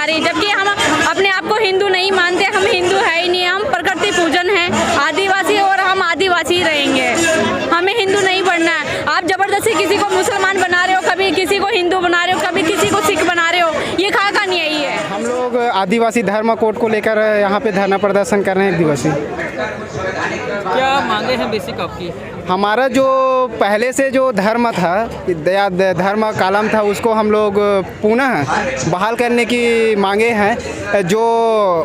हमारी, जबकि हम अपने आप को हिंदू नहीं मानते। हम हिंदू है ही नहीं, हम प्रकृति पूजन है, आदिवासी, और हम आदिवासी रहेंगे। हमें हिंदू नहीं बनना है। आप जबरदस्ती किसी को मुसलमान बना रहे हो, कभी किसी को हिंदू बना रहे हो, कभी किसी को सिख बना रहे हो, ये का नहीं यही है। हम लोग आदिवासी धर्म कोड को लेकर यहाँ पे धरना प्रदर्शन कर रहे हैं एक दिवसीय। क्या मांगे हैं बेसिक आपकी? हमारा जो पहले से जो धर्म था, धर्म कालम था, उसको हम लोग पुनः बहाल करने की मांगे हैं। जो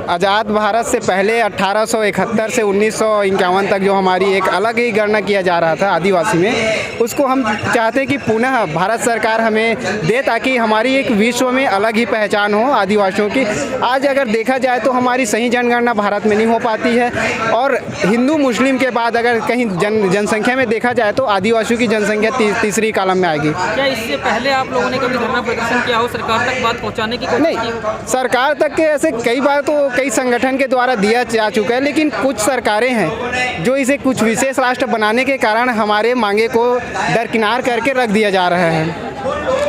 आज़ाद भारत से पहले 1871 से 1951 तक जो हमारी एक अलग ही गणना किया जा रहा था आदिवासी में, उसको हम चाहते हैं कि पुनः भारत सरकार हमें दे, ताकि हमारी एक विश्व में अलग ही पहचान हो आदिवासियों की। आज अगर देखा जाए तो हमारी सही जनगणना भारत में नहीं हो पाती है, और हिंदू मुस्लिम के बाद अगर कहीं जनसंख्या में देखा जाए तो आदिवासियों की जनसंख्या तीसरी कॉलम में आएगी। क्या इससे पहले आप लोगों ने कभी धरना प्रदर्शन किया हो, सरकार तक बात पहुंचाने की कोशिश की? नहीं, सरकार तक के ऐसे कई बार तो कई संगठन के द्वारा दिया जा चुका है, लेकिन कुछ सरकारें हैं जो इसे कुछ विशेष राष्ट्र बनाने के कारण हमारे मांगे को दरकिनार करके रख दिया जा रहा है,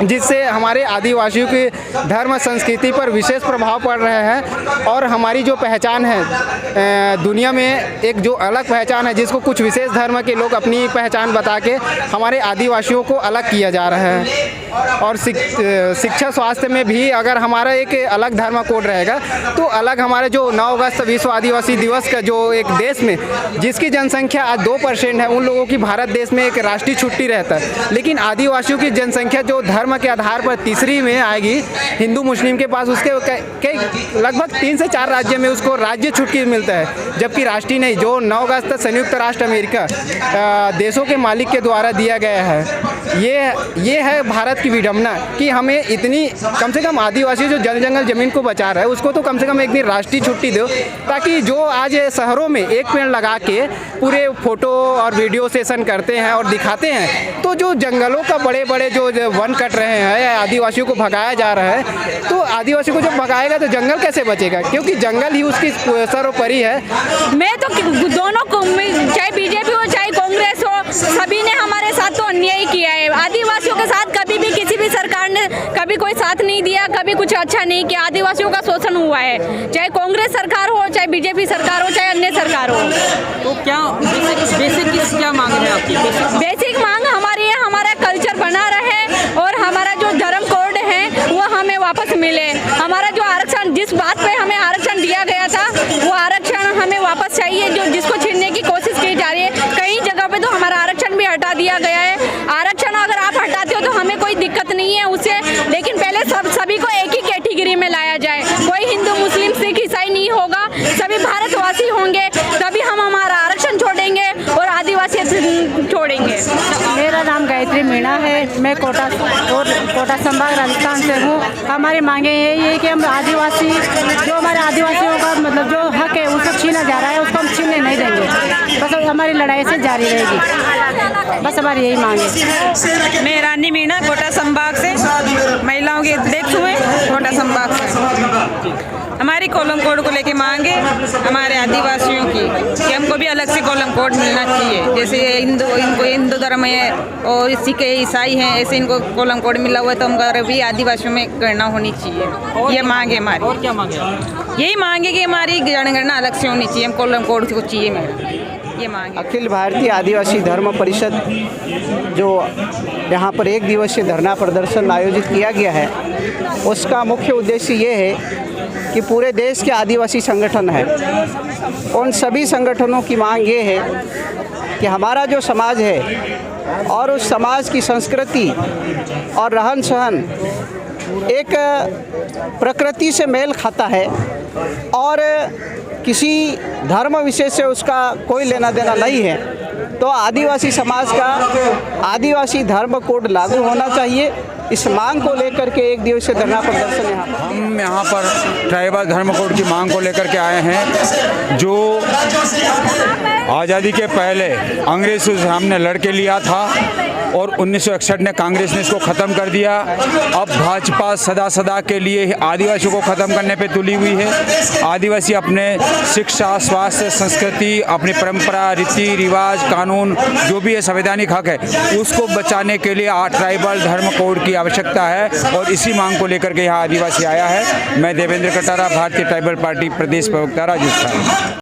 जिससे हमारे आदिवासियों की धर्म संस्कृति पर विशेष प्रभाव पड़ रहे हैं। और हमारी जो पहचान है दुनिया में, एक जो अलग पहचान है जिसको कुछ विशेष धर्म के लोग अपनी पहचान बता के हमारे आदिवासियों को अलग किया जा रहा है। और शिक्षा स्वास्थ्य में भी अगर हमारा एक अलग धर्म कोड रहेगा तो अलग हमारे जो 9 अगस्त विश्व आदिवासी दिवस का जो एक देश में जिसकी जनसंख्या आज 2% है, उन लोगों की भारत देश में एक राष्ट्रीय छुट्टी रहता है, लेकिन आदिवासियों की जनसंख्या जो धर्म के आधार पर तीसरी में आएगी हिंदू मुस्लिम के पास, उसके लगभग 3 से 4 राज्य में उसको राज्य छुट्टी मिलता है, जबकि राष्ट्रीय नहीं। जो 9 अगस्त संयुक्त राष्ट्र अमेरिका देशों के मालिक के द्वारा दिया गया है, ये है भारत की विडंबना कि हमें इतनी, कम से कम आदिवासी जो जंगल ज़मीन को बचा रहा है उसको तो कम से कम एक दिन राष्ट्रीय छुट्टी दो, ताकि जो आज शहरों में एक पेड़ लगा के पूरे फोटो और वीडियो सेशन करते हैं और दिखाते हैं, तो जो जंगलों का बड़े बड़े जो वन कट रहे हैं या आदिवासियों को भगाया जा रहा है, तो आदिवासियों को जब भगाएगा तो जंगल कैसे बचेगा, क्योंकि जंगल ही उसकी सर्वोपरि है। मैं तो दोनों को, चाहे बीजेपी हो चाहे कांग्रेस हो, सभी ने हमारे साथ तो अन्याय किया है। आदिवासियों के साथ कभी भी किसी भी सरकार ने कभी कोई साथ नहीं दिया, कभी कुछ अच्छा नहीं किया। आदिवासियों का शोषण हुआ है, चाहे कांग्रेस सरकार हो, चाहे बीजेपी सरकार हो, चाहे अन्य सरकार हो। तो क्या बेसिक क्या मांग है आपकी? बेसिक मांग हमारी है, हमारा कल्चर बना रहे और हमारा जो धर्म कोड है वो हमें वापस मिले। हमारा जो आरक्षण, जिस बात पे हमें आरक्षण दिया गया था, वो आरक्षण हमें वापस चाहिए, जो जिसको छीनने की कोशिश की जा रही है। कई जगह पे तो हमारा आरक्षण भी हटा दिया गया है। आरक्षण अगर आप हटाते हो तो हमें कोई दिक्कत नहीं है उससे, लेकिन पहले सभी को एक ही कैटेगरी में लाया जाए। कोई हिंदू मुस्लिम सिख ईसाई नहीं होगा, सभी भारतवासी होंगे, तभी हम हमारा आरक्षण छोड़ेंगे और आदिवासी छोड़ेंगे। मेरा नाम गायत्री मीणा है, मैं कोटा संभाग राजस्थान से हूँ। हमारी मांगे यही है कि हम आदिवासी, जो हमारे आदिवासियों का मतलब जो हक है उसको छीना जा रहा है, उसको हम छीनने नहीं देंगे। बस हमारी लड़ाई से जारी रहेगी, बस हमारी यही मांग है। मैं रानी मीणा कोटा संभाग से, महिलाओं के अध्यक्ष हुए कोटा संभाग से। हमारी कॉलम कोड को लेके मांगे हमारे आदिवासियों की कि हमको भी अलग से कॉलम कोड मिलना चाहिए। जैसे इनको हिंदू धर्म है और सिख है, ईसाई हैं, ऐसे इनको कॉलम कोड मिला हुआ है, तो हम भी आदिवासियों में गणना होनी चाहिए। ये मांगे हमारी। और क्या मांगे? यही मांगे कि हमारी जनगणना अलग से होनी चाहिए, हम कॉलम कोड को चाहिए मेरा, ये मांगे। अखिल भारतीय आदिवासी धर्म परिषद जो यहाँ पर एक दिवसीय धरना प्रदर्शन आयोजित किया गया है, उसका मुख्य उद्देश्य ये है कि पूरे देश के आदिवासी संगठन हैं, उन सभी संगठनों की मांग ये है कि हमारा जो समाज है और उस समाज की संस्कृति और रहन सहन एक प्रकृति से मेल खाता है और किसी धर्म विशेष से उसका कोई लेना देना नहीं है, तो आदिवासी समाज का आदिवासी धर्म कोड लागू होना चाहिए। इस मांग को लेकर के एक दिवसीय धरना प्रदर्शन हम यहाँ पर ट्राइबल धर्म कोड की मांग को लेकर के आए हैं, जो आज़ादी के पहले अंग्रेज़ों से हमने लड़ के लिया था और 1961 ने कांग्रेस ने इसको ख़त्म कर दिया। अब भाजपा सदा के लिए आदिवासियों को ख़त्म करने पे तुली हुई है। आदिवासी अपने शिक्षा, स्वास्थ्य, संस्कृति, अपनी परंपरा, रीति रिवाज, कानून जो भी है संवैधानिक हक है, उसको बचाने के लिए ट्राइबल धर्म कोड की की आवश्यकता है और इसी मांग को लेकर के यहाँ आदिवासी आया है। मैं देवेंद्र कटारा, भारतीय ट्राइबल पार्टी प्रदेश प्रवक्ता राजस्थान।